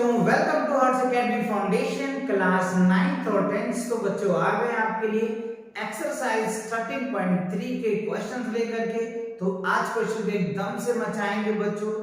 Welcome to Harsh academy foundation class 9th और 10th। तो बच्चों आ गए आपके लिए एक्सरसाइज 13.3 के क्वेश्चंस लेकर के। तो आज क्वेश्चन एकदम से मचाएंगे बच्चों,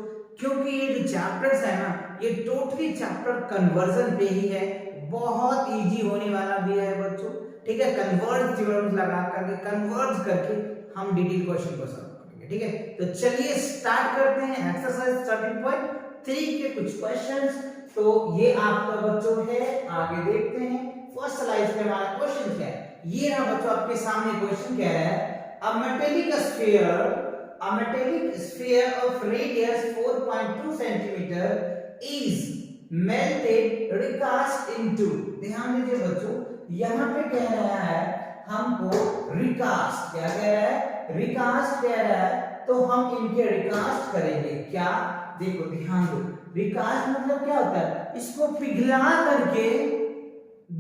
क्योंकि ये जो चैप्टर्स है ना, ये टोटली चैप्टर कन्वर्जन पे ही है। बहुत इजी होने वाला भी है बच्चों, ठीक है। कन्वर्ज थ्योरम्स लगा करके कन्वर्ज करके हम डिटेल क्वेश्चन को सॉल्व करेंगे, ठीक है। तो चलिए स्टार्ट करते हैं एक्सरसाइज 13.3 के कुछ क्वेश्चंस। तो ये आपका बच्चों है, आगे देखते हैं। फर्स्ट स्लाइड पे हमारा क्वेश्चन क्या है, ये रहा बच्चों आपके सामने। क्वेश्चन क्या है, a metallic sphere of radius 4.2 centimetre is melted recast into. ध्यान दीजिए बच्चों, यहां पे कह रहा है हमको रिकास्ट, क्या कह रहा है, रिकास्ट कह रहा है। तो हम इनके रिकास्ट करेंगे क्या, देखो ध्यान दो। रिकास्ट मतलब क्या होता है, इसको पिघला करके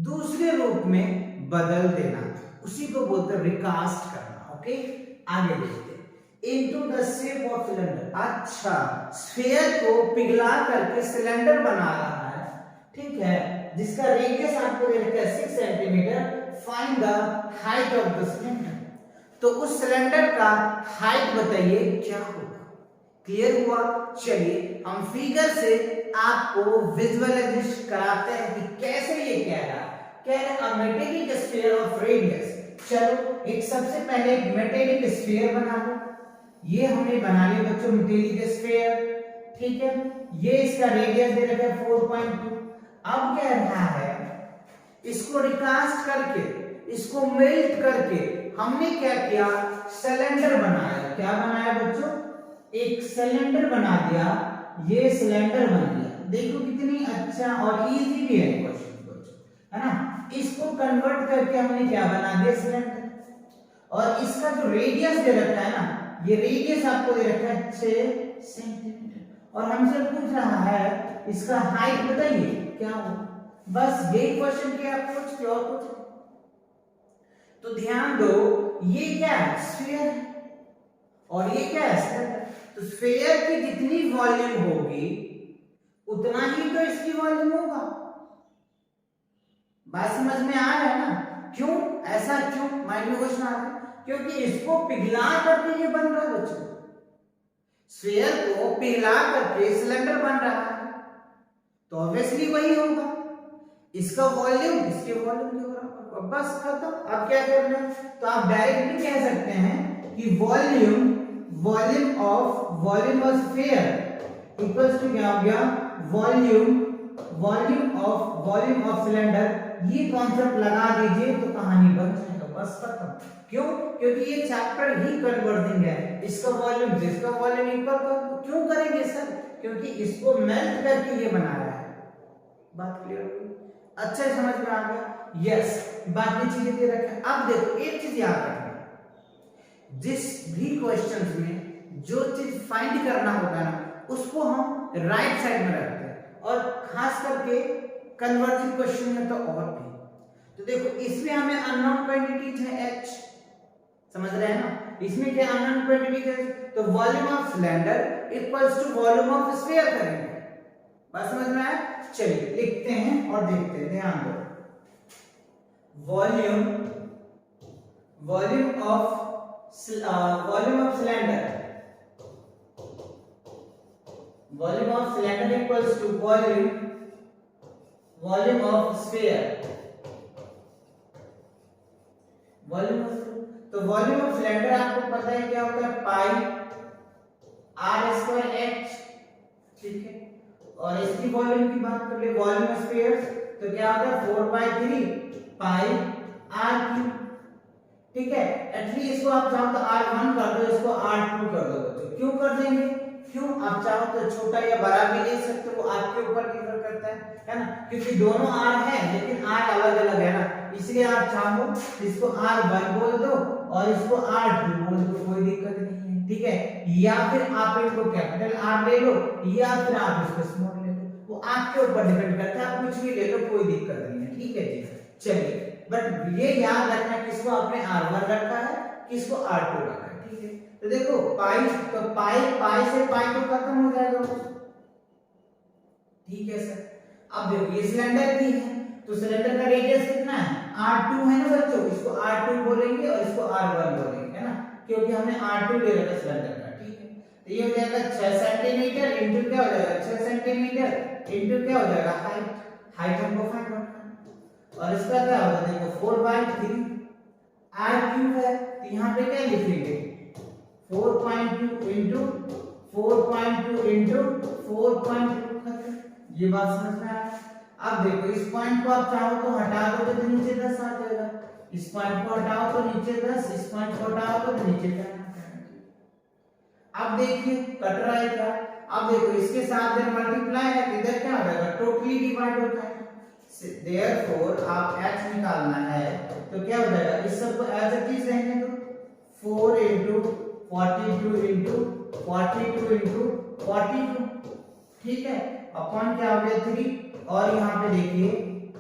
दूसरे रूप में बदल देना, उसी को बोलते हैं रिकास्ट करना। ओके, आगे देखते हैं। Into the shape of cylinder. अच्छा, स्फीयर को पिघला करके सिलेंडर बना रहा है, ठीक है, जिसका रेडियस आपको दे रखा है 6 centimetre. Find the height of the cylinder. तो उस सिलेंडर का हाइट बताइए क्या होगा। क्लियर हुआ। चलिए हम फिगर से आपको विजुअलाइज कराते हैं कि कैसे ये कह रहा है a metallic sphere of radius. चलो एक सबसे पहले एक मेटेलिक स्फीयर बना लो। ये हमने बना लिया बच्चों मेटेलिक स्फीयर, ठीक है। ये इसका रेडियस दे रखा है 4.2। अब कह रहा है इसको रिकास्ट करके, इसको मेल्ट करके हमने क्या किया, सिलेंडर बनाया। क्या बनाया बच्चों, एक सिलेंडर बना दिया। ये सिलेंडर बन गया। देखो कितनी अच्छा और इजी भी है क्वेश्चन बच्चों, है ना। इसको कन्वर्ट करके हमने क्या बना दिया, सिलेंडर। और इसका जो रेडियस दे रखा है ना, ये रेडियस आपको दे रखा है 6 सेंटीमीटर। और हमसे पूछ रहा है इसका हाइट बताइए क्या होगा। बस यही क्वेश्चन के आप कुछ और कुछ। तो ध्यान दो, ये क्या है, स्फीयर है, और ये क्या है, सिलेंडर। तो स्फीयर की जितनी वॉल्यूम होगी उतना ही तो इसकी वॉल्यूम होगा। बात समझ में आ रहा है ना। क्यों ऐसा, क्यों माइंड में क्वेश्चन आ रहा है, क्योंकि इसको पिघला करके ये बन रहा है बच्चों। स्फीयर को पिघला करके सिलेंडर बन रहा है, तो ऑब्वियसली वही होगा। इसका वॉल्यूम इसके वॉल्यूम के बराबर, बस खत्म। अब क्या करना है, तो आप डायरेक्टली कह सकते हैं कि volume of sphere equals to क्या हो गया, वॉल्यूम ऑफ सिलेंडर। ये कॉन्सेप्ट लगा दीजिए तो कहानी बन जाएगा, बस खत्म। क्यों, क्योंकि ये चैप्टर ही कन्वर्जिंग है। इसका वॉल्यूम इसका वॉल्यूम इक्वल कर, क्यों करेंगे सर, क्योंकि इसको मेल्ट करके ये बनाया है। बात क्लियर हुई, अच्छा समझ में आ गया। यस, बाकी चीजें दे रखे। अब देखो एक चीज याद रखना, जिस भी क्वेश्चंस में जो चीज फाइंड करना होता है ना, उसको हम राइट साइड में रखते हैं, और खास करके कन्वर्जिंग क्वेश्चन में तो और भी। तो देखो इसमें हमें अननोन क्वांटिटीज है h, समझ रहे हैं ना। इसमें क्या अननोन क्वांटिटीज है, तो volume of cylinder equals to volume of sphere करेंगे। बात समझ में आया। चलिए लिखते हैं और देखते हैं, ध्यान दो। Volume of cylinder equals to volume of sphere. तो वॉल्यूम ऑफ सिलेंडर आपको पता है क्या होता है, पाई आर स्क्वायर एच, ठीक है। और इसकी वॉल्यूम की बात कर ले, वॉल्यूम ऑफ स्फीयर, तो क्या होता है 4/3 पाई आर क्यूब, ठीक है। एटलीस्ट इसको आप चाहो तो r1 कर दो, इसको r2 कर दो बच्चों। क्यों कर देंगे, क्यों, आप चाहो तो छोटा या बड़ा भी ले सकते हो, वो आपके ऊपर निर्भर करता है ना। क्योंकि दोनों r है लेकिन r अलग अलग है ना, इसलिए आप चाहो इसको r1 बोल दो और इसको r2 बोल दो, कोई दिक्कत नहीं है, ठीक है। या फिर आप इनको कैपिटल R ले लो, या फिर आप इसको स्मॉल ले लो, वो आपके ऊपर डिपेंड करता है। आप कुछ भी ले लो, कोई दिक्कत नहीं है, ठीक है जी। चलिए, बट ये याद रखना किसको आपने R1 रखा है, किसको R2 रखा है, ठीक है। तो देखो पाई, तो पाई से पाई तो खत्म हो जाएगा, ठीक है सर। अब देखो ये सिलेंडर की है, तो सिलेंडर का रेडियस कितना है, R2 है ना बच्चों, इसको R2 बोलेंगे और इसको R1 बोलेंगे, है ना, क्योंकि हमने R2 ले रखा सिलेंडर का, ठीक है। तो ये हो जाएगा 6 सेंटीमीटर इनटू क्या हो जाएगा, 6 सेंटीमीटर इनटू क्या हो जाएगा, हाइट, हाइट हमको फाइंड आउट करना, और इसका क्या होगा देखो 4/3 R3 है, तो यहाँ पे क्या लिखेंगे 4.2 इनटू 4.2 इनटू 4.2, ये बात समझ में आया। अब देखो इस पॉइंट को आप चाहो तो हटा दो तो नीचे 10 आ जाएगा, इस पॉइंट को हटाओ तो नीचे 10, इस पॉइंट को हटाओ तो नीचे 10। अब देखिए कट रहा है क्या, अब देखो इसके साथ जब मल्टीप्लाई है इधर क्या हो जाएगा, टोटली डिवाइड होता है, देयरफॉर आप h निकालना है तो क्या हो जाएगा, इस सब को एज इट इज रहने दो, 4 इनटू 42 इनटू 42 इनटू 42, ठीक है, अपॉन क्या हो गया 3, और यहाँ पे देखिए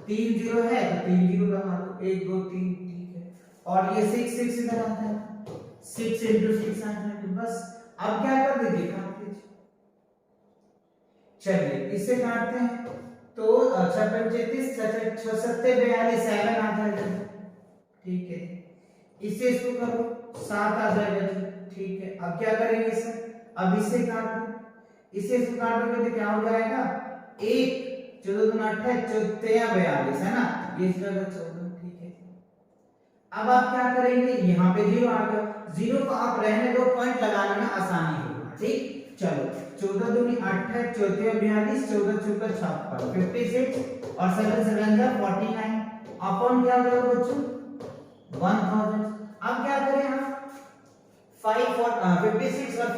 3 जीरो है तो 3 जीरो लगा दो, 1 2 3, ठीक है, और ये 6 6 इधर आता है, 6 इनटू 6 आता है, तो बस अब क्या कर दीजिए, काट दीजिए। चलिए इससे काटते हैं तो 6 35 6 7 42 7 आ जाएगा, ठीक है, इससे इसको करो 7 आ जाएगा, ठीक है। अब क्या करेंगे इससे, अब इससे काट दो, इससे इसको काटोगे तो क्या हो जाएगा, 1 14 दूना 28 14 42 है ना, ये इसका 14, ठीक है। अब आप क्या करेंगे, यहाँ पे 0 आ गया, 0 को आप रहने दो, पॉइंट लगाने में आसानी होगा, ठीक। चलो 14 दूनी 28 14 42 14 चौका 56 और 7 7 जा 49, अपॉन क्या हो जाएगा बच्चों 1000। अब क्या करें हम 56 और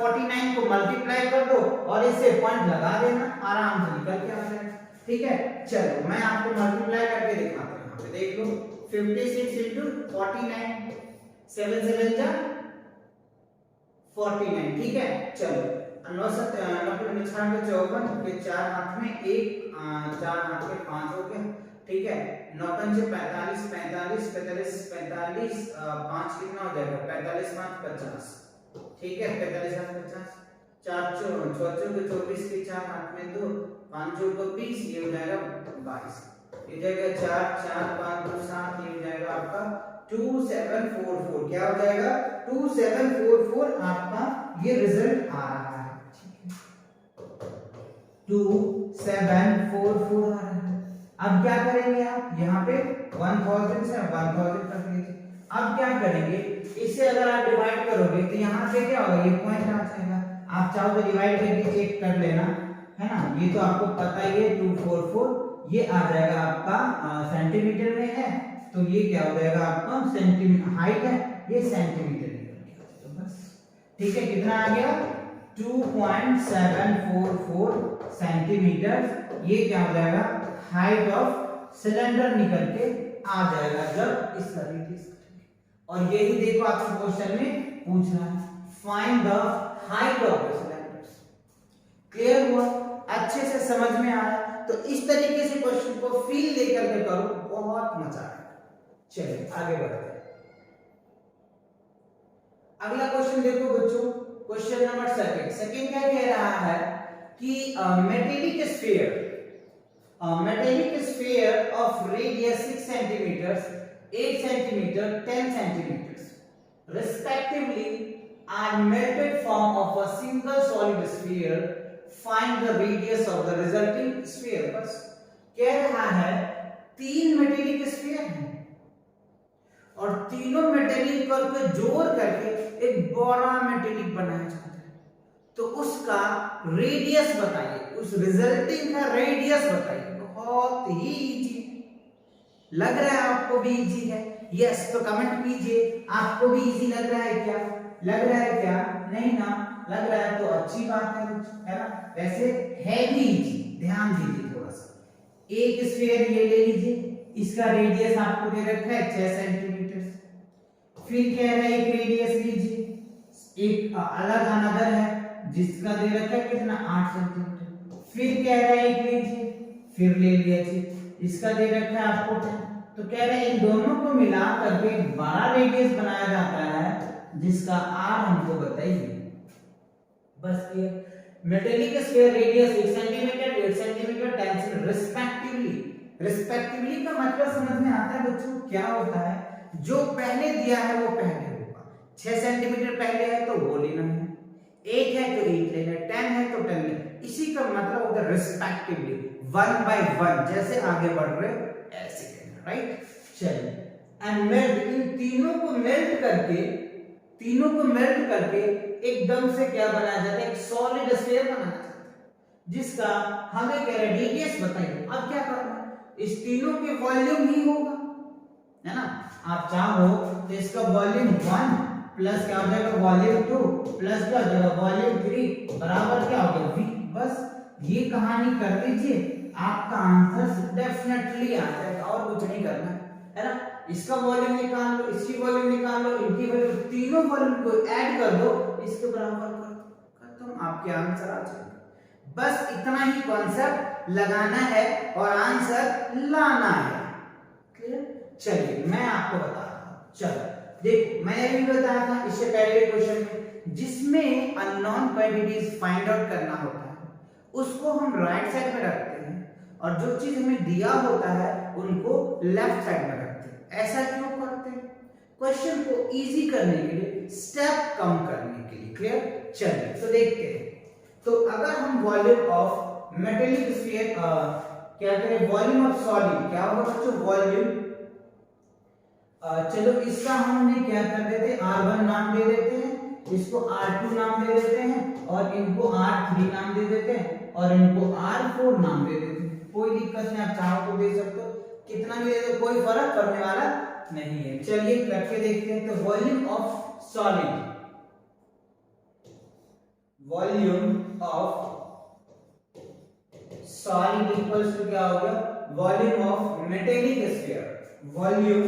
49 को मल्टीप्लाई कर दो और इससे पॉइंट लगा देना, आराम से निकल के आ जाएगा, ठीक है। चलो मैं आपको मल्टीप्लाई करके दिखाता हूं, यहाँ पे देख लो 56 into 49 7 7 जा 49, ठीक है। चलो 9 7 9 54 के 4 हाथ में 1 4 हाथ में 5 हो गया, ठीक है। 9 5 45 45 45 45 5 कितना हो जाएगा 45 5 50, ठीक है, 45 5 50, 4 4 24 के 4 हाथ में 2 5 को 20, ये हो जाएगा 22, ये जाएगा 4 4 5 2 7, ये हो जाएगा आपका 2744, क्या हो जाएगा 2744, आपका ये रिजल्ट आ रहा है, ठीक है, 2744 आ रहा है। अब क्या करेंगे आप, यहाँ पे 1000 से 1000 कर लीजिए। अब क्या करेंगे, इससे अगर आप डिवाइड करोगे तो यहाँ पे क्या होगा, ये पॉइंट आ जाएगा, आप चाहो तो डिवाइड करके चेक कर लेना, है ना, ये तो आपको पता ही है 244, ये आ जाएगा आपका सेंटीमीटर में है, तो ये क्या हो जाएगा आपका सेंटीमीटर, हाइट है ये सेंटीमीटर निकल गया, तो बस ठीक है, कितना आ गया 2.744 सेंटीमीटर, ये क्या हो जाएगा हाइट ऑफ सिलेंडर निकल के आ जाएगा जब इस तरीके से। और यही देखो आपसे क्वेश्चन में पूछ रहा है, find the height of the cylinder. Clear हुआ, अच्छे से समझ में आया, तो इस तरीके से क्वेश्चन को फील लेकर के करो, बहुत मजा आएगा। चलिए आगे बढ़ते हैं। अगला क्वेश्चन देखो बच्चों, क्वेश्चन नंबर सेकंड क्या कह रहा है कि metallic sphere of radius 6 centimetre 8 centimeter 10 centimeters respectively are melted form of a single solid sphere. Find the radius of the resulting sphere. बस कह रहा है 3 मेटेलिक स्फीयर हैं और तीनों मेटेलिक को जोड़ करके एक बड़ा मेटेलिक बनाया जाता है, तो उसका रेडियस बताइए, उस रिजल्टिंग का रेडियस बताइए। बहुत ही इजी लग रहा है, आपको भी इजी है, यस तो कमेंट कीजिए, आपको भी इजी लग रहा है क्या, लग रहा है क्या, नहीं ना लग रहा है तो अच्छी बात है ना, वैसे है भी इजी, ध्यान दीजिए थोड़ा सा। एक स्फीयर ये ले लीजिए, इसका रेडियस आपको दे रखा है 6 सेंटीमीटर, फिर कह रहा है एक रेडियस लीजिए, एक अलग अनदर है जिसका दे रखा है कितना 8 सेंटीमीटर, फिर कह रहा है एक लीजिए, फिर ले लिया इसका दे रखा है आपको, तो कह रहे हैं इन दोनों को मिला करके एक बड़ा रेडियस बनाया जाता है जिसका आर हमको बताइए। बस ये metallic sphere radius 1 centimetre 8 centimetre 10 centimetre respectively respectively का मतलब समझ में आता है बच्चों? क्या होता है, जो पहले दिया है वो पहले होगा। 6 सेंटीमीटर पहले है तो वो लेना है, 8 है तो 8 लेना है, 10 है तो 10 लेना। इसी का मतलब होता है रिस्पेक्टिवली, 1 by 1, जैसे आगे बढ़ रहे ऐसे लेना, राइट? चलिए, एंड मेल्ट, इन तीनों को मेल्ट करके एकदम से क्या बनाया जाता है, एक सॉलिड स्फीयर बनाया जाता है, जिसका हमें कह रहे रेडियस बताइए। अब क्या करना है, इस तीनों के वॉल्यूम ही होगा, है ना? आप चाहो तो इसका वॉल्यूम 1 प्लस क्या हो जाएगा, वॉल्यूम 2 प्लस क्या हो जाएगा, वॉल्यूम 3 बराबर क्या हो गया, v। बस ये कहानी कर लीजिए, आपका आंसर डेफिनेटली आ जाएगा, और कुछ नहीं करना है ना? इसका वॉल्यूम निकाल लो, इसकी वॉल्यूम निकाल लो, इनकी वॉल्यूम, तीनों वॉल्यूम को ऐड कर दो, इसके बराबर कर दो, खत्म, आपके आंसर आ जाएगा। बस इतना ही कॉन्सेप्ट लगाना है और आंसर लाना है। क्लियर? चलिए मैं आपको बता रहा हूं, चलो देखो, मैंने भी बताया था इससे पहले क्वेश्चन में, जिसमें अननोन क्वांटिटीज फाइंड आउट करना होता है उसको हम राइट साइड में रखते हैं, और जो चीज हमें दिया होता है उनको लेफ्ट साइड में रखते हैं। ऐसा क्यों करते हैं? क्वेश्चन को इजी करने के लिए, स्टेप कम करने के लिए। क्लियर? चलिए तो देखते हैं। तो अगर हम वॉल्यूम ऑफ मेटेलिक स्फीयर क्या करें, वॉल्यूम ऑफ सॉलिड क्या होगा बच्चों, वॉल्यूम, चलो इसका हमने क्या कर देते हैं, R1 नाम दे देते हैं, इसको R2 नाम दे देते हैं, और इनको R3 नाम दे देते हैं, और इनको R4 नाम दे देते हैं। कोई दिक्कत नहीं, आप चाहो तो दे सकते हो, कितना भी दे दो, कोई फर्क पड़ने वाला नहीं है। चलिए करके देखते हैं। तो volume of solid, volume of solid equals to क्या हो गया, volume of metallic sphere, volume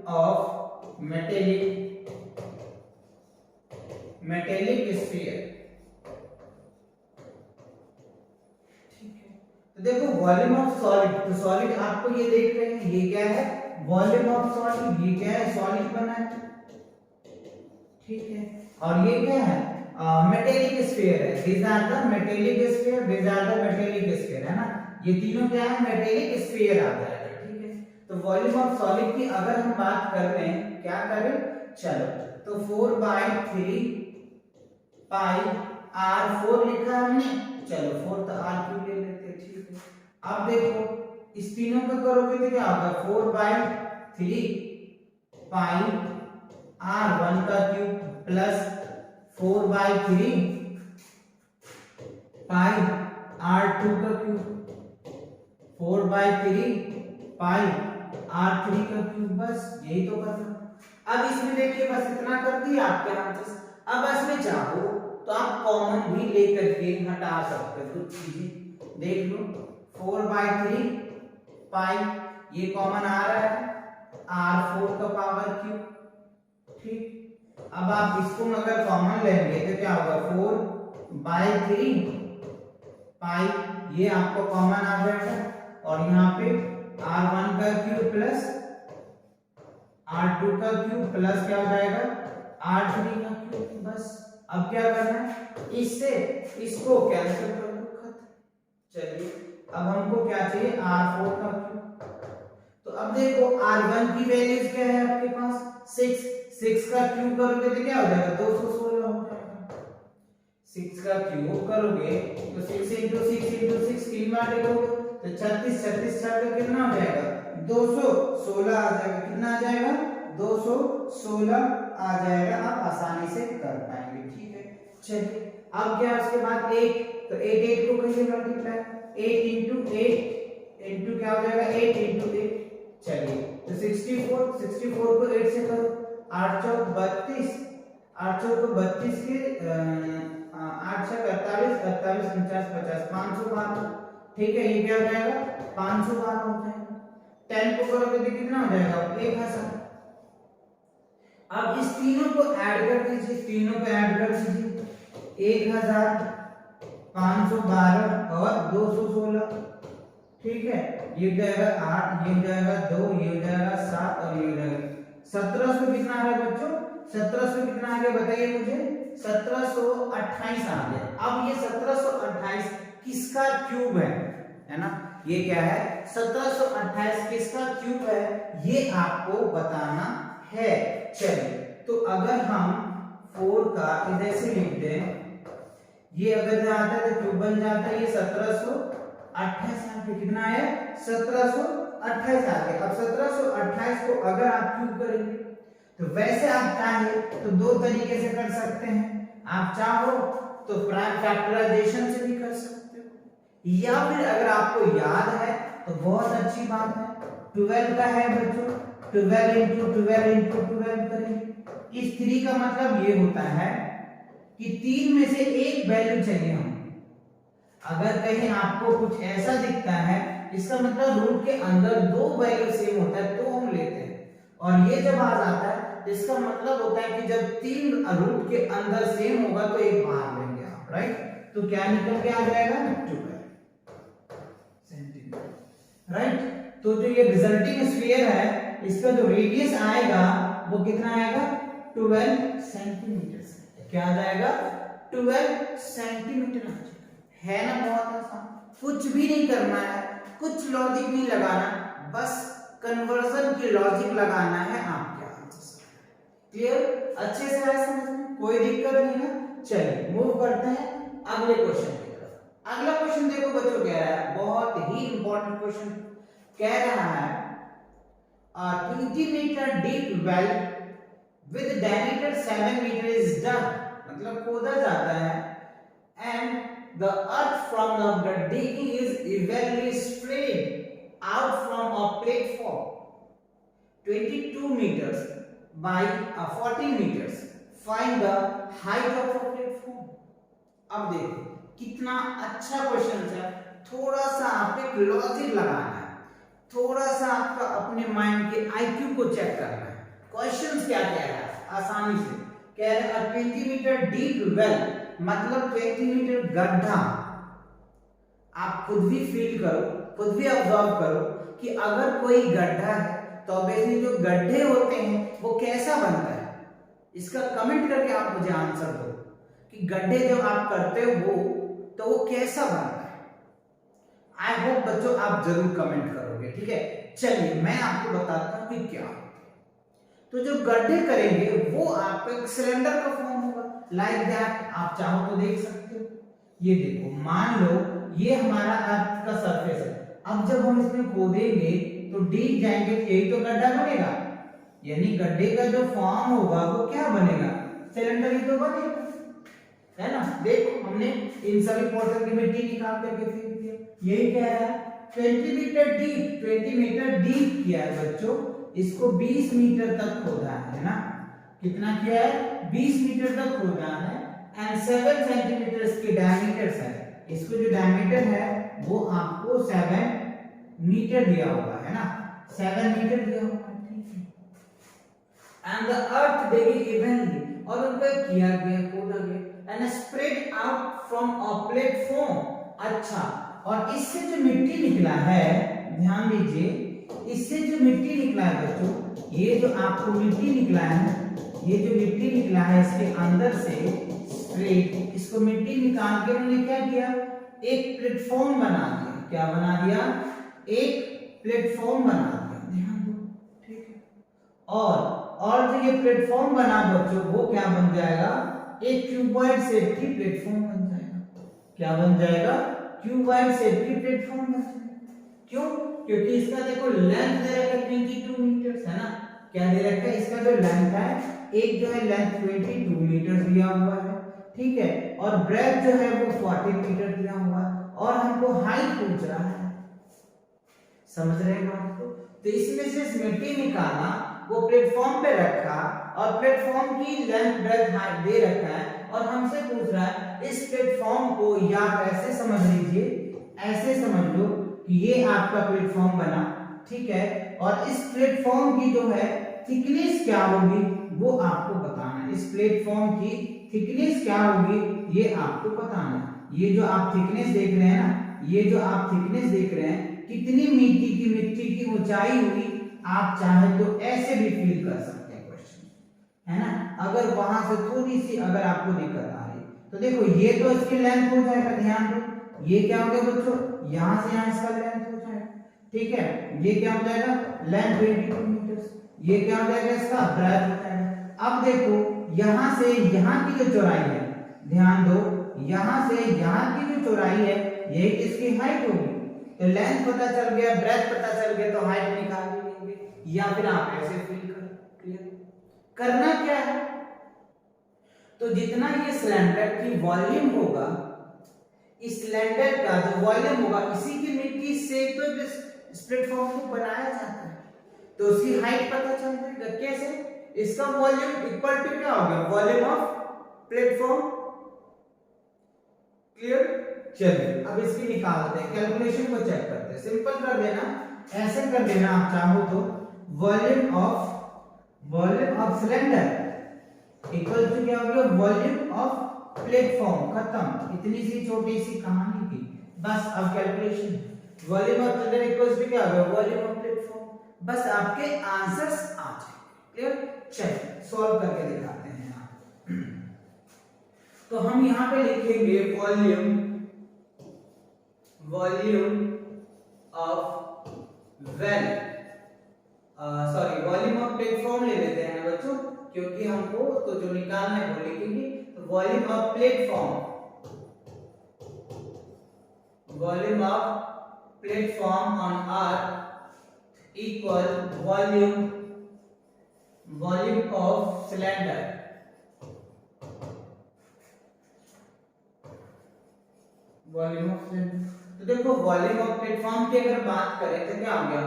of metallic sphere. ठीक है, तो देखो वॉल्यूम ऑफ सॉलिड, तो सॉलिड आपको ये देख रहे हैं, ये क्या है, वॉल्यूम ऑफ सॉलिड, ये क्या है, सॉलिड बना है, ठीक है, और ये क्या है, मेटेलिक स्फीयर है। these are the metallic sphere, these are the metallic sphere, है ना? ये तीनों क्या है, मेटेलिक स्फीयर आ जाएगा। ठीक है, तो वॉल्यूम ऑफ सॉलिड की अगर हम बात कर रहे हैं, क्या करें, चलो तो 4/3 पाई R4 लिखा है हमने, चलो 4 तो R3 ले लेते हैं। ठीक है, अब देखो इस तीनों का करोगे तो क्या होगा, 4/3 पाई R1 का क्यूब प्लस 4/3 पाई R2 का क्यूब, 4/3 पाई R3 का क्यूब, बस यही तो करना। अब इसमें देखिए बस इतना कर दिया आपके आंसर। अब इसमें चाहो तो आप कॉमन भी लेकर के हटा सकते हो कुछ चीजें, देख लो 4/3 पाई, ये कॉमन आ रहा है, R4 का पावर क्यूब। ठीक, अब आप इसको अगर कॉमन लेंगे तो क्या होगा, 4/3 पाई, ये आपको कॉमन आ जाएगा, और यहाँ पे R1 का क्यूब प्लस R2 का क्यूब प्लस क्या हो जाएगा, R3 का क्यूब। बस अब क्या करना है, इससे इसको कैंसिल कर दो, खत्म। चलिए अब हमको क्या चाहिए, R4 का क्यूब। तो अब देखो R1 की वैल्यूज क्या है आपके पास, 6 का क्यूब करोगे तो क्या हो जाएगा, 216 हो जाएगा। 6 का क्यूब करोगे तो 6 × 6 × 6 3 बार लिखोगे तो 36 36 छक्का कितना हो जाएगा, 216 आ जाएगा। कितना आ जाएगा, 216 आ जाएगा। आप आसानी से कर पाएंगे। ठीक है, चलिए अब क्या उसके बाद 8, तो 8 को कैसे मल्टीप्लाई, 8 × 8 इनटू क्या हो जाएगा, 8 × 8। चलिए तो 64 को 8 से करो, 8 चौक 32, 8 चौक 32 के 8 छक 48, 48 49 50, 512। ठीक है, ये क्या हो जाएगा, 512 हो जाएगा। 10 को करोगे तो कितना हो जाएगा, 1000। अब इस तीनों को ऐड कर दीजिए, तीनों को ऐड कर दीजिए, 1000 512 और 216। ठीक है, ये जाएगा 8, ये जाएगा 2, ये जाएगा 7 और ये जाएगा 1700। कितना आ रहा है बच्चों, 1700 कितना आ गया बताइए मुझे, 1728 आ गया। अब ये 1728 किसका क्यूब है, है ना। ये क्या है 1728 किसका क्यूब है ये आपको बताना है। चलिए तो अगर हम 4 का इधर से लिख दें, ये अगर जाता है तो क्यूब बन जाता है ये 1728 आ गया। कितना है 1728 आ गया। अब 1728 को अगर आप क्यूब करेंगे तो वैसे आप चाहे तो दो तरीके से कर सकते हैं। आप चाहो तो प्राइम फैक्टराइजेशन से भी कर सकते हो, या फिर अगर आपको याद है तो बहुत अच्छी बात है 12 का है बच्चों, 12 इंटू 12 इंटू 12 करेंगे। इस 3 का मतलब ये होता है कि 3 में से एक वैल्यू चाहिए हमें। अगर कहीं आपको कुछ ऐसा दिखता है इसका मतलब रूट के अंदर दो वैल्यू सेम होता है तो हम लेते हैं, और ये जब आ जाता है इसका मतलब होता है कि जब 3 रूट के अंदर सेम होगा तो एक बाहर लेंगे आप, राइट। तो क्या निकल के आ जाएगा 12 सेंटीमीटर, राइट। तो जो ये रिजल्टिंग स्फीयर है इसका जो रेडियस आएगा वो कितना आएगा 12 सेंटीमीटर। क्या आ जाएगा 12 सेंटीमीटर आ जाएगा। है ना बहुत आसान, कुछ भी नहीं करना है, कुछ लॉजिक नहीं लगाना, बस कन्वर्जन की लॉजिक लगाना है आपके आंसर से। क्लियर, अच्छे से है समझ में, कोई दिक्कत नहीं ना। चलिए मूव करते हैं अगले क्वेश्चन की तरफ। अगला क्वेश्चन देखो बच्चों क्या है, बहुत ही इंपॉर्टेंट क्वेश्चन कह रहा है 20 meter deep well with diameter 7 meter is dug, मतलब खोदा जाता है and the earth from the digging is evenly spread out from a platform 22 meters by 14 meters. Find the height of a platform. अब देखो कितना अच्छा क्वेश्चन है। थोड़ा सा आप एक लॉजिक लगाना है, थोड़ा सा आपका अपने माइंड के आईक्यू को चेक करना है। क्वेश्चन क्या कह रहा है, आसानी से कह रहा है 20 मीटर डीप वेल मतलब 20 मीटर गड्ढा। आप खुद भी फील करो, खुद भी ऑब्जर्व करो कि अगर कोई गड्ढा है तो ऑब्वियसली जो गड्ढे होते हैं वो कैसा बनता है। इसका कमेंट करके आप मुझे आंसर दो कि गड्ढे जब आप करते हो तो वो कैसा बनता है। आई होप बच्चों आप जरूर कमेंट करोगे, ठीक है। चलिए मैं आपको बताता हूं कि क्या। तो जो गड्ढे करेंगे वो आपका एक सिलेंडर का फॉर्म होगा, लाइक दैट। आप चाहो तो देख सकते हो, ये देखो मान लो ये हमारा अर्थ का सरफेस है। अब जब हम इसमें खोदेंगे तो डीप जाएंगे, यही तो गड्ढा बनेगा, यानी गड्ढे का जो फॉर्म होगा वो क्या बनेगा, सिलेंडर ही तो बनेगा, है ना। देखो हमने इन सभी पोर्शन की मिट्टी निकाल करके फेंक दिया। यही कह रहा है 20 मीटर डीप, 20 मीटर डीप किया है बच्चों, इसको 20 मीटर तक खोदा है ना। कितना किया है 20 मीटर तक खोदा है एंड 7 सेंटीमीटर इसकी डायमीटर है। इसको जो डायमीटर है वो आपको 7 मीटर दिया हुआ है ना, 7 मीटर दिया हुआ है, ठीक है। And the earth dig evenly, और उनको किया गया खोदा गया and spread out from a platform. अच्छा, और इससे जो मिट्टी निकला है ध्यान दीजिए, इससे जो मिट्टी निकला है बच्चों, ये जो आपको मिट्टी निकला है, ये जो मिट्टी निकला है इसके अंदर से स्प्रेड, इसको मिट्टी निकाल के उन्होंने क्या किया, एक प्लेटफॉर्म बना दिया। क्या बना दिया, एक प्लेटफॉर्म बना दिया, ध्यान दो, ठीक है। और जो ये प्लेटफॉर्म बना बच्चों वो क्या बन जाएगा, एक क्यूबॉइड शेप की प्लेटफॉर्म बन जाएगा। क्या बन जाएगा, क्यूबॉइड शेप की प्लेटफॉर्म बन जाएगा। क्यों, क्योंकि इसका देखो लेंथ दे रखा है 22 मीटर, है ना। क्या दे रखा है, इसका जो लेंथ है, एक जो है लेंथ 22 मीटर दिया हुआ है, ठीक है, और ब्रेथ जो है वो 40 मीटर दिया हुआ है, और हमको हाइट पूछ रहा है। समझ रहे हैं बात को। तो इसमें से मिट्टी निकाला, वो प्लेटफॉर्म पे रखा, और प्लेटफॉर्म की लेंथ ब्रेथ हाइट दे रखा है, और हमसे पूछ रहा है इस प्लेटफॉर्म को, या ऐसे समझ लीजिए, ऐसे समझ लो कि ये आपका प्लेटफॉर्म बना, ठीक है, और इस प्लेटफॉर्म की जो है थिकनेस क्या होगी वो आपको बताना है। इस प्लेटफॉर्म की थिकनेस क्या होगी ये आपको बताना है। ये जो आप थिकनेस देख रहे हैं ना, ये जो आप थिकनेस देख रहे हैं, कितनी मिट्टी की ऊंचाई हुई, आप चाहे तो ऐसे भी फील कर सकते हैं क्वेश्चन, है ना। अगर वहां से थोड़ी सी अगर आपको दिक्कत आ रही तो देखो ये तो इसकी लेंथ हो जाएगा, ध्यान दो, ये क्या हो गया बच्चों, यहां से यहां इसका लेंथ हो जाएगा, ठीक है। ये क्या हो जाएगा, लेंथ 22 मीटर। ये क्या हो जाएगा, इसका ब्रेथ हो जाएगा। अब देखो यहां से यहां की जो चौड़ाई है, ध्यान दो, यहां से यहां की जो चौड़ाई है ये किसकी हाइट होगी, तो लेंथ पता चल गया, ब्रेथ पता चल गया, तो हाइट निकाल लेंगे, या फिर आप ऐसे फिल कर। क्लियर, करना क्या है, तो जितना ये सिलेंडर की वॉल्यूम होगा, इस सिलेंडर का जो वॉल्यूम होगा, इसी की मिट्टी से तो इस प्लेटफॉर्म को बनाया जाता है, तो उसकी हाइट पता चल जाएगा। कैसे, इसका वॉल्यूम इक्वल टू क्या हो गया, वॉल्यूम ऑफ प्लेटफॉर्म। क्लियर, चलिए अब इसकी निकालते हैं, कैलकुलेशन को चेक करते हैं। सिंपल कर देना, ऐसे कर देना आप चाहो तो, volume of cylinder equal to क्या हो गया, वॉल्यूम ऑफ प्लेटफॉर्म। खत्म, इतनी सी छोटी सी कहानी थी बस। अब calculation, volume of cylinder equal to क्या हो गया, वॉल्यूम ऑफ प्लेटफॉर्म। बस आपके आंसर्स आ जाएंगे। क्लियर, चलिए सॉल्व करके दिखाते हैं आप। तो हम यहां पे लिखेंगे volume of well, sorry volume of platform ले लेते हैं बच्चों, क्योंकि हमको तो जो निकालना है वो लिखेंगे। तो volume of platform, volume of platform on earth equal volume of cylinder. Volume of cylinder, तो देखो वॉल्यूम ऑफ प्लेटफॉर्म की अगर बात करें तो क्या हो गया,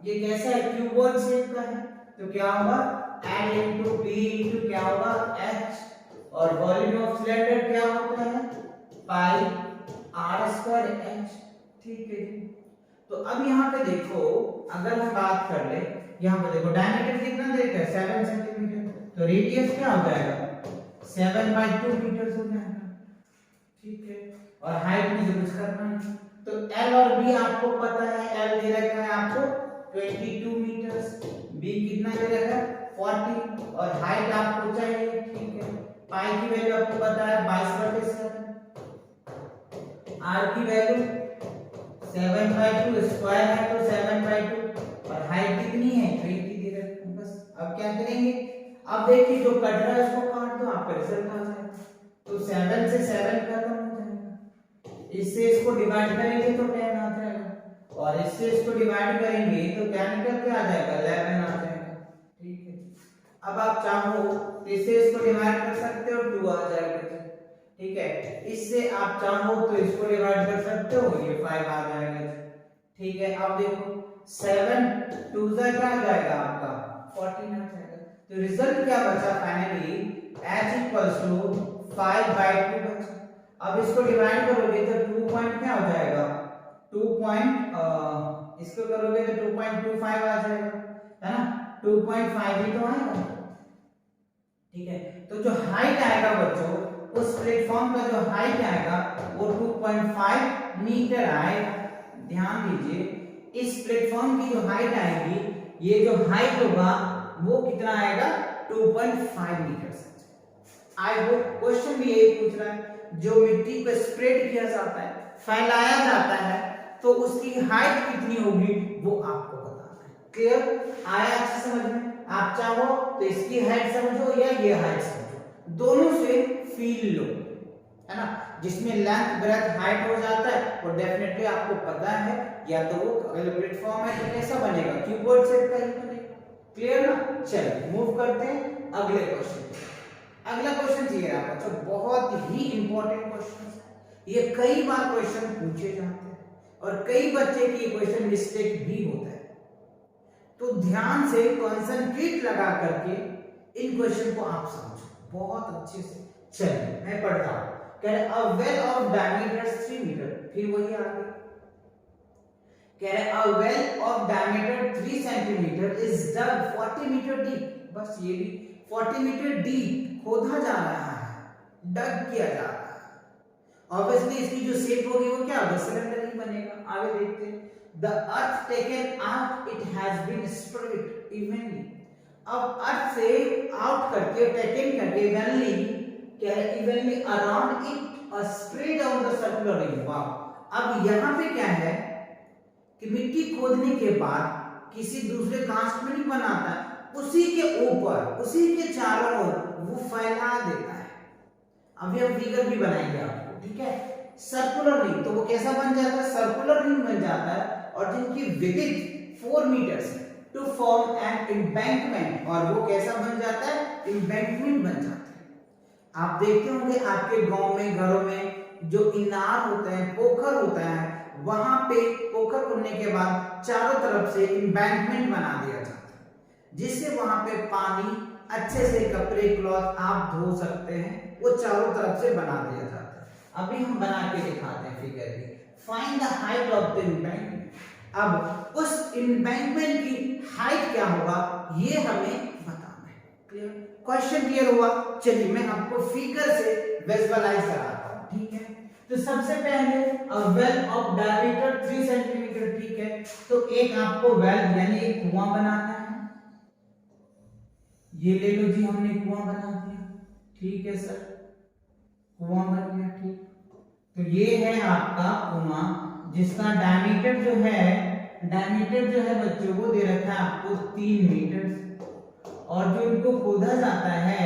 ये कैसा है, क्यूबॉइड शेप का है, तो क्या होगा L into B into क्या होगा H, और वॉल्यूम ऑफ सिलेंडर क्या होता है, पाई R स्क्वायर H। ठीक है, तो अब यहाँ पे देखो, अगर हम बात कर ले, यहाँ पे देखो डायमीटर कितना दे रखा है, 7 सेंटीमीटर, तो रेडियस क्या हो जाएगा, 7/2 मीटर हो जाएगा। ठीक है, और हाइट में जो कुछ करना है, तो L और B आपको पता है, L दे रखा है आपको 22 मीटर, B कितना दे रखा है 40, और हाइट आपको चाहिए। ठीक है, पाई की वैल्यू आपको पता है 22/7, R की वैल्यू 7/2, स्क्वायर है तो 7/2, और हाइट कितनी है 20 दे रखा है। बस अब क्या करेंगे, अब देखिए जो कट रहा है उसको काट दो, आपका रिजल्ट आ जाएगा। तो 7 से 7 खत्म हो जाएगा, इससे इसको डिवाइड करेंगे तो 10 आ जाएगा, और इससे इसको डिवाइड करेंगे तो क्या निकल के आ जाएगा 11 आ जाएगा। ठीक है, अब आप चाहो तो इससे इसको डिवाइड कर सकते हो, 2 आ जाएगा। ठीक है, इससे आप चाहो तो इसको डिवाइड कर सकते हो, ये 5 आ जाएगा। ठीक है, अब देखो 7 2 क्या आ जाएगा आपका 14 आ जाएगा। तो रिजल्ट क्या बचा फाइनली, h इक्वल्स टू 5/2 बचा। अब इसको डिवाइड करोगे तो 2 पॉइंट क्या हो जाएगा, 2 पॉइंट इसको करोगे तो 2.25 आ जाएगा, है ना, 2.5 ही तो आएगा। ठीक है, तो जो हाइट आएगा बच्चों, उस प्लेटफॉर्म का जो हाइट आएगा वो 2.5 मीटर आएगा। ध्यान दीजिए, इस प्लेटफॉर्म की जो हाइट आएगी, ये जो हाइट होगा वो कितना आएगा 2.5 मीटर। आई होप क्वेश्चन भी यही पूछ रहा है, जो मिट्टी को स्प्रेड किया जाता है, फैलाया जाता है, तो उसकी हाइट कितनी होगी वो आपको बताना है। क्लियर, आया अच्छे समझ में? आप चाहो तो इसकी हाइट समझो या ये हाइट समझो, दोनों से फील लो, है ना। जिसमें लेंथ ब्रेथ हाइट हो जाता है वो डेफिनेटली आपको पता है, या तो वो अगर प्लेटफॉर्म है तो कैसा बनेगा, क्यूबॉइड शेप का ही बनेगा। क्लियर ना, चलिए मूव करते हैं अगले क्वेश्चन। अगला क्वेश्चन ये रहा बच्चों, बहुत ही इंपॉर्टेंट क्वेश्चन है, ये कई बार क्वेश्चन पूछे जाते हैं और कई बच्चे की क्वेश्चन मिस्टेक भी होता है, तो ध्यान से कंसंट्रेट लगा करके इन क्वेश्चन को आप समझो बहुत अच्छे से। चलिए मैं पढ़ता हूं, कह रहे a well of diameter 3 meter, फिर वही आगे कह रहे a well of diameter 3 centimeter is dug 40 meter deep. बस ये भी 40 मीटर डीप खोदा जा रहा है, डग किया जा रहा है। ऑब्वियसली इसकी जो शेप होगी वो क्या होगा, सिलेंडर ही बनेगा। आगे देखते हैं, the earth taken out it has been spread evenly। अब अर्थ से आउट करके टेकन करके इवनली क्या है, इवनली अराउंड इट और spread on the circular ring. वाह, अब यहाँ पे क्या है कि मिट्टी खोदने के बाद किसी दूसरे कास्ट में नहीं बनाता, उसी के ऊपर, उसी के चारों ओर वो फैला देता है। अभी हम फिगर भी बनाएंगे आपको, ठीक है। सर्कुलर रिंग, तो वो कैसा बन जाता है, सर्कुलर रिंग बन जाता है, और जिनकी विड्थ 4 मीटर्स है, टू फॉर्म एन एम्बैंकमेंट, और वो कैसा बन जाता है, एम्बैंकमेंट बन जाता है। आप देखते होंगे आपके गांव में, घरों में जो इनार होते हैं, पोखर होता है, वहां पे पोखर खोदने के बाद चारों तरफ से एम्बैंकमेंट बना दिया जाता है, जिससे वहां पे पानी अच्छे से, कपड़े क्लॉथ आप धो सकते हैं, वो चारों तरफ से बना दिया जाता है। अभी हम बना के दिखाते हैं फिगर में। Find the height of the embankment. अब उस एम्बैंकमेंट की हाइट क्या होगा ये हमें बताना है। क्लियर, क्वेश्चन क्लियर हुआ? चलिए मैं आपको फिगर से विजुअलाइज कराता हूं, ठीक है। तो सबसे पहले वेल ऑफ डायमीटर 3 सेंटीमीटर, ठीक है। तो एक आपको वेल यानी एक कुआं बनाना है, ये ले लो जी, हमने कुआं बना दिया, ठीक है सर, कुआं बन गया, ठीक। तो ये है आपका कुआं, जिसका डायमीटर जो है, डायमीटर जो है बच्चों को दे रखा है आपको 3 मीटर, और जो इनको खोदा जाता है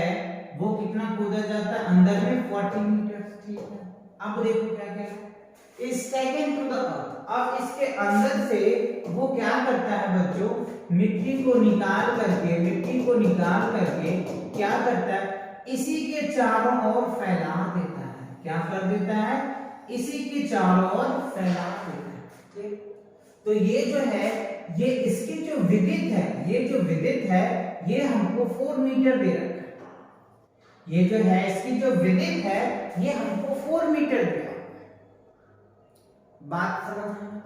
वो कितना खोदा जाता है, अंदर में 40 मीटर, ठीक है। अब देखो क्या क्या है, is taken to the earth. अब इसके अंदर से वो क्या करता है बच्चों, मिट्टी को निकाल करके, मिट्टी को निकाल करके क्या करता है, इसी के चारों ओर फैला देता है। क्या कर देता है, इसी के चारों ओर फैला देता है, ठीक। तो ये जो है, ये इसकी जो विड्थ है, ये जो विड्थ है ये हमको 4 मीटर दे रखा है। ये जो है इसकी जो विड्थ है ये हमको 4 मीटर दे रखा है। बात समझ में,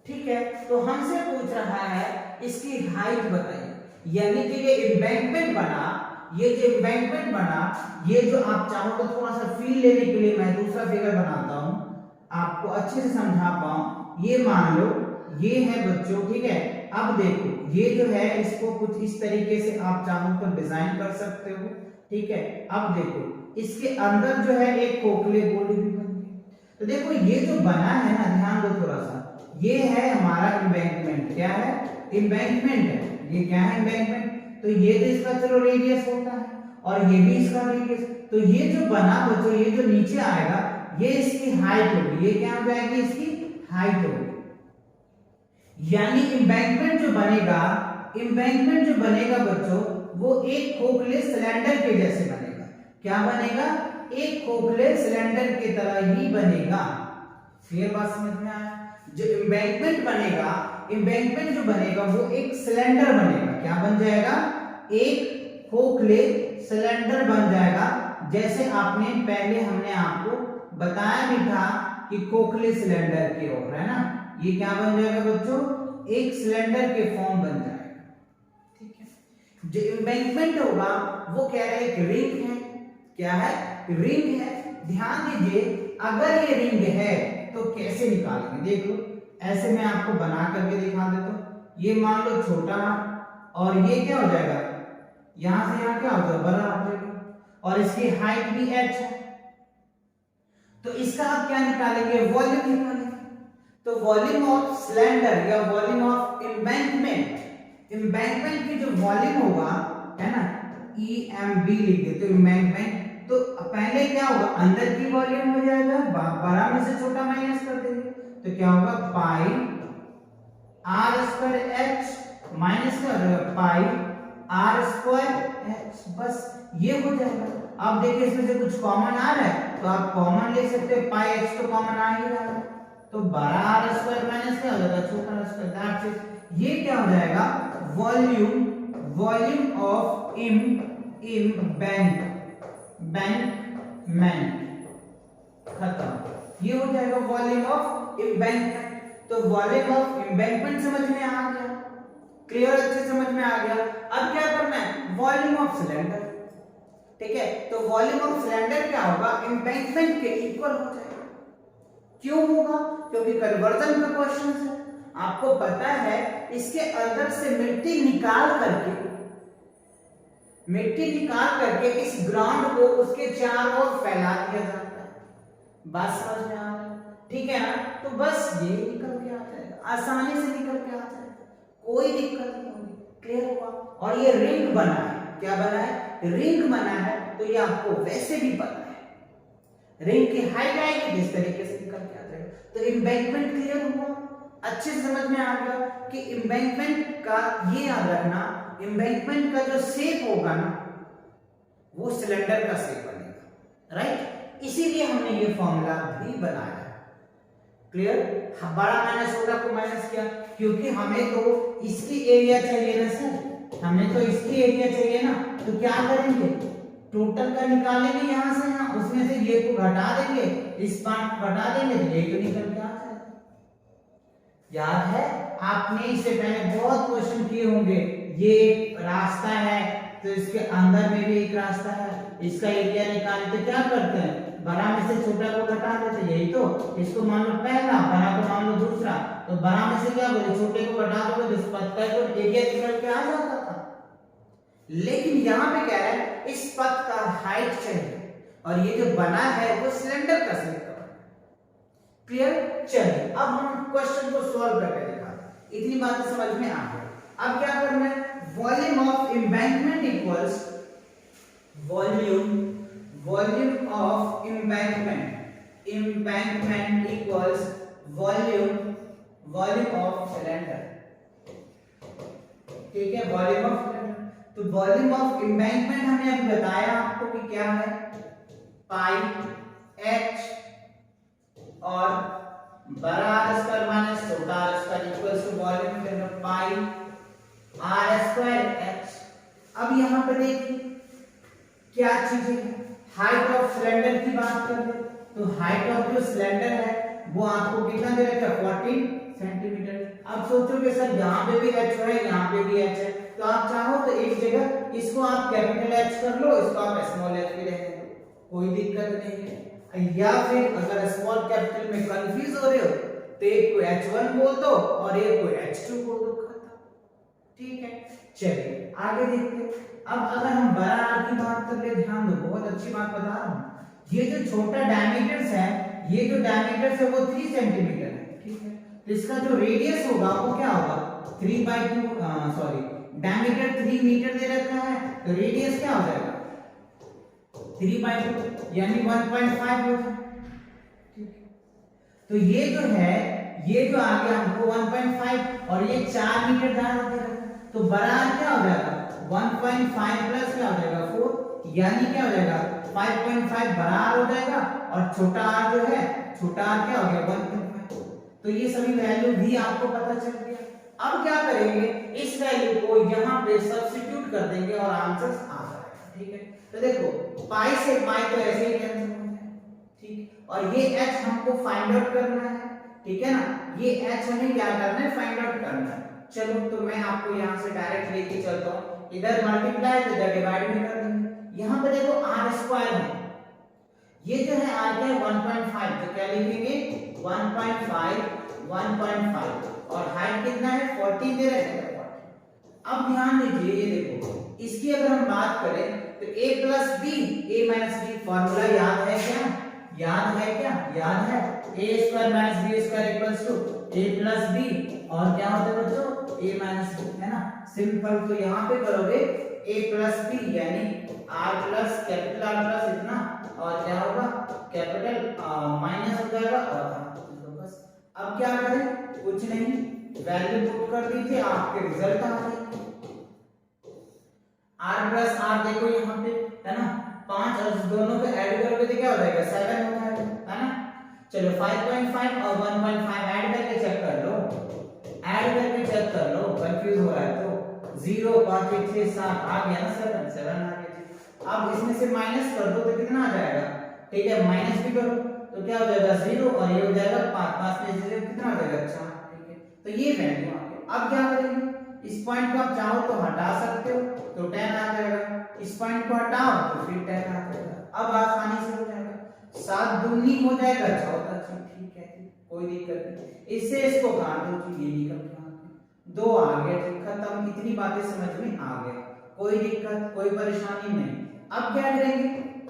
ठीक है। तो हमसे पूछ रहा है इसकी हाइट बताइए, यानी कि ये एम्बैंकमेंट बना, ये जो एम्बैंकमेंट बना, ये जो आप चाहो तो थोड़ा सा फील लेने के लिए मैं दूसरा फिगर बनाता हूं, आपको अच्छे से समझा पाऊं। ये मान लो ये है बच्चों, ठीक है। अब देखो ये जो है इसको कुछ इस तरीके से आप चाहो तो डिजाइन कर सकते हो, ठीक है। अब देखो इसके अंदर जो है एक खोखले गोल भी बन गए। तो देखो ये जो बना है ना, ध्यान दो थोड़ा सा, ये है हमारा एम्बैंकमेंट। क्या है, एम्बैंकमेंट है। ये क्या है, एम्बैंकमेंट। तो ये तो इसका चलो रेडियस होता है, और ये भी इसका रेडियस। तो ये जो बना बच्चों, ये जो नीचे आएगा ये इसकी हाइट होगी। ये क्या हो जाएगी, इसकी हाइट होगी। यानी एम्बैंकमेंट जो बनेगा, एम्बैंकमेंट जो बनेगा बच्चों, वो एक खोखले सिलेंडर के जैसे बनेगा। क्या बनेगा, एक खोखले सिलेंडर की तरह ही बनेगा। क्लियर बात समझ में आया? जो एम्बैंकमेंट बनेगा, एम्बैंकमेंट जो बनेगा वो एक सिलेंडर बनेगा। क्या बन जाएगा, एक खोखले सिलेंडर बन जाएगा। जैसे आपने पहले हमने आपको बताया भी था कि खोखले सिलेंडर की ओर, है ना, ये क्या बन जाएगा बच्चों, एक सिलेंडर के फॉर्म बन जाएगा, ठीक है। जो एम्बैंकमेंट होगा वो कह रहे हैं रिंग है। क्या है, रिंग है। ध्यान दीजिए, अगर ये रिंग है तो कैसे निकालेंगे, देखो ऐसे मैं आपको बना करके दिखा देता हूं। ये मान लो छोटा, और ये क्या हो जाएगा, यहां से यहां क्या हो जाएगा, बड़ा हो जाएगा, और इसकी हाइट भी h है। तो इसका आप क्या निकालेंगे, वॉल्यूम निकालेंगे। तो वॉल्यूम ऑफ सिलेंडर या वॉल्यूम ऑफ एम्बैंकमेंट, एम्बैंकमेंट की जो वॉल्यूम होगा, है ना, EMB लिख देते हो, एम्बैंकमेंट। तो पहले क्या होगा, अंदर की वॉल्यूम हो जाएगा, बड़ा में से छोटा माइनस कर देंगे, तो क्या होगा, पाई r स्क्वायर h माइनस क्या हो जाएगा, पाई r स्क्वायर h, बस ये हो जाएगा। अब देखिए इसमें से कुछ कॉमन आ रहा है तो आप कॉमन ले सकते हो, पाई h तो कॉमन आ ही रहा है, तो बड़ा r स्क्वायर माइनस क्या हो जाएगा, छोटा r स्क्वायर। That's it. ये क्या हो जाएगा, वॉल्यूम, वॉल्यूम ऑफ एम्बैंकमेंट, खत्म। ये हो जाएगा वॉल्यूम ऑफ एम्बैंकमेंट। तो वॉल्यूम ऑफ एम्बैंकमेंट समझ में आ गया, क्लियर, अच्छे समझ में आ गया। अब क्या करना है, वॉल्यूम ऑफ सिलेंडर, ठीक है। तो वॉल्यूम ऑफ सिलेंडर क्या होगा, एम्बैंकमेंट के इक्वल हो जाएगा। क्यों होगा, क्योंकि कन्वर्जन का क्वेश्चन है। आपको पता है इसके अंदर से मिट्टी निकाल करके, मिट्टी निकाल करके इस ग्राउंड को उसके चारों ओर फैला दिया जाता है। बात समझ में आ रही है? ठीक है ना। तो बस ये निकल के आ जाएगा, आसानी से निकल के आ जाएगा, कोई दिक्कत नहीं होगी। क्लियर हुआ। और ये रिंग बना है, क्या बना है, रिंग बना है, तो ये आपको वैसे भी पता है रिंग की हाइट आएगी इस तरीके से निकल के आ जाएगा। तो एम्बैंकमेंट क्लियर हुआ, अच्छे से समझ में आ गया कि एम्बैंकमेंट का ये याद रखना, एम्बैंकमेंट का जो शेप होगा ना वो सिलेंडर का शेप बनेगा, राइट। इसीलिए हमने ये फॉर्मूला भी बनाया। क्लियर। बड़ा माइनस छोटा को माइनस किया, क्योंकि हमें तो इसकी एरिया चाहिए ना सर, हमें तो इसकी एरिया चाहिए ना। तो क्या करेंगे, टोटल का निकालेंगे यहाँ से यहाँ, उसमें से ये को घटा देंगे, इस पार्ट को घटा देंगे, तो ये तो निकल के आ जाएगा। याद है आपने इससे पहले बहुत क्वेश्चन किए होंगे। ये एक रास्ता है तो इसके अंदर में भी एक रास्ता है, इसका एरिया निकालते क्या करते हैं, बड़ा में से छोटा को घटा देते, यही तो। इसको मान लो पहला, बड़ा को मान लो दूसरा, तो बड़ा में से क्या बोले, छोटे को घटा दोगे तो इस पथ का तो एरिया निकल के आ जाता था। लेकिन यहाँ पे क्या है, इस पथ का हाइट चाहिए, और ये जो बना है वो सिलेंडर का शेप का। क्लियर। चलिए अब हम क्वेश्चन को सॉल्व करके दिखाते हैं। इतनी बातें समझ में आ गई। अब क्या करना है, volume of embankment equals volume of embankment equals volume of cylinder. ठीक है, वॉल्यूम ऑफ सिलेंडर। तो वॉल्यूम ऑफ एम्बैंकमेंट हमने अभी बताया आपको कि क्या है, पाई h और बड़ा r स्क्वायर माइनस छोटा r square equals to volume फिर पाई r स्क्वायर h। अब यहां पर देखिए क्या चीज है, हाइट ऑफ सिलेंडर की बात कर ले तो हाइट ऑफ जो सिलेंडर है वो आपको कितना दे रखा है, 14 सेंटीमीटर। अब सोचोगे सर यहाँ पे भी h है, यहाँ पे भी h है, तो आप चाहो तो एक जगह इसको आप कैपिटल H कर लो, इसको आप स्मॉल h भी रख लो, कोई दिक्कत नहीं है। या फिर अगर स्मॉल कैपिटल में कंफ्यूज हो रहे हो तो एक को h1 बोल दो और एक को h2 बोल दो, खत्म। ठीक है, चलिए आगे देखते हैं। अब अगर हम बड़ा r की बात कर ले, ध्यान दो, बहुत अच्छी बात बता रहा हूँ। ये जो छोटा डायमीटर्स है, ये जो डायमीटर्स है वो 3 सेंटीमीटर है, ठीक है। तो इसका जो रेडियस होगा वो क्या होगा, 3/2 सॉरी डायमीटर 3 मीटर दे रखा है, तो रेडियस क्या हो जाएगा 3/2 यानी 1.5 हो जाएगा। ठीक है, तो ये जो है, ये जो आ गया हमको 1.5 और ये 4 मीटर दायरा दे रखा है, तो बड़ा क्या हो जाएगा 1.5 प्लस क्या हो जाएगा 4, यानी क्या हो जाएगा 5.5 बड़ा r हो जाएगा, और छोटा r जो है, छोटा r क्या हो गया 1.5। तो ये सभी वैल्यू भी आपको पता चल गया। अब क्या करेंगे, इस वैल्यू को यहाँ पे सब्स्टिट्यूट कर देंगे और आंसर आ जाएगा। ठीक है, तो देखो पाई से पाई तो ऐसे ही कैंसिल हो जाए, ठीक। और ये h हमको फाइंड आउट करना है, ठीक है ना, ये h हमें क्या करना है, फाइंड आउट करना है। चलो तो मैं आपको यहाँ से डायरेक्ट लेके चलता हूँ, इधर मल्टीप्लाई तो इधर डिवाइड भी कर देंगे। यहाँ पे देखो r स्क्वायर है, ये जो है r क्या है 1.5, तो क्या लिखेंगे 1.5 और हाइट कितना है 40 दे रहे हैं 40। अब ध्यान दीजिए, ये देखो इसकी अगर हम बात करें तो a plus B, a minus B formula याद है क्या, याद है क्या, याद है, a square minus B square equals to a plus B, और क्या होता है बच्चों a माइनस बी, है ना, सिंपल। तो यहाँ पे करोगे a प्लस बी यानी r plus capital R plus इतना, और क्या होगा कैपिटल माइनस हो जाएगा, और तो बस अब क्या करें, कुछ नहीं, वैल्यू पुट कर दीजिए, आपके रिजल्ट आ जाएगा। r प्लस r देखो यहाँ पे है ना 5, और दोनों को ऐड करोगे तो क्या हो जाएगा 7 हो जाएगा, है ना। चलो 5.5 और 1.5 ऐड करके चेक कर लो, ऐड करके चेक कर लो, कंफ्यूज हो रहा है तो 0 5 1 6 7 आ गया ना 7 आ गया। अब इसमें से माइनस कर दो तो कितना आ जाएगा, ठीक है, माइनस भी करो तो क्या हो जाएगा 0, और ये हो जाएगा 5 में से कितना हो जाएगा 4, ठीक है। तो ये वैल्यू आ गई। अब क्या करेंगे, इस पॉइंट को आप चाहो तो हटा सकते हो, तो 10 आ जाएगा, इस पॉइंट को हटाओ तो फिर 10 आ जाएगा। अब आसानी से हो जाएगा, 7 दूनी हो जाएगा 14, ठीक है, कोई दिक्कत नहीं। इससे इसको काट दो तो ये निकल के आ गया, 2 आ गया, ठीक, खत्म। इतनी बातें समझ में आ गया, कोई दिक्कत कोई परेशानी नहीं। अब क्या करेंगे,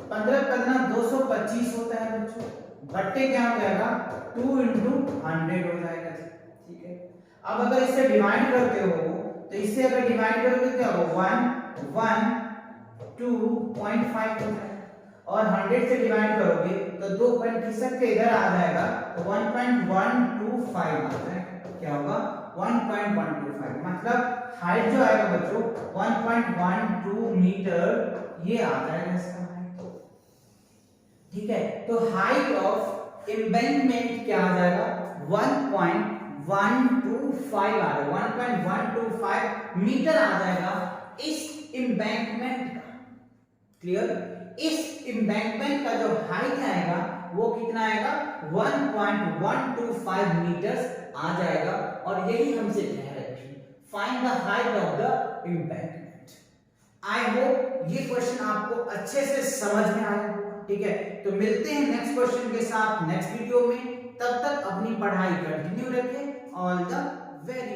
15 15 225 होता है बच्चों, बट्टे क्या हो जाएगा 2 इंटू 100 हो जाएगा। ठीक है, अब अगर इससे डिवाइड करते हो तो इससे अगर डिवाइड करोगे क्या होगा 112.5 हो जाएगा, और 100 से डिवाइड करोगे तो 2 पॉइंट खिसक के इधर आ जाएगा तो 1.125 आ जाएगा। क्या होगा 1.125, मतलब हाइट जो आएगा बच्चों 1.12 मीटर ये आ जाएगा इसका हाइट। ठीक है, तो हाइट ऑफ एम्बैंकमेंट क्या आ जाएगा 1.125 आ जाएगा, 1.125 मीटर आ जाएगा इस एम्बैंकमेंट का। क्लियर, इस एम्बैंकमेंट का जो हाइट आएगा वो कितना आएगा 1.125 मीटर्स आ जाएगा, और यही हमसे कह रहे थे find the height of the embankment. I hope ये क्वेश्चन आपको अच्छे से समझ में आया होगा। ठीक है, तो मिलते हैं नेक्स्ट क्वेश्चन के साथ नेक्स्ट वीडियो में, तब तक अपनी पढ़ाई कंटिन्यू रखें। All the very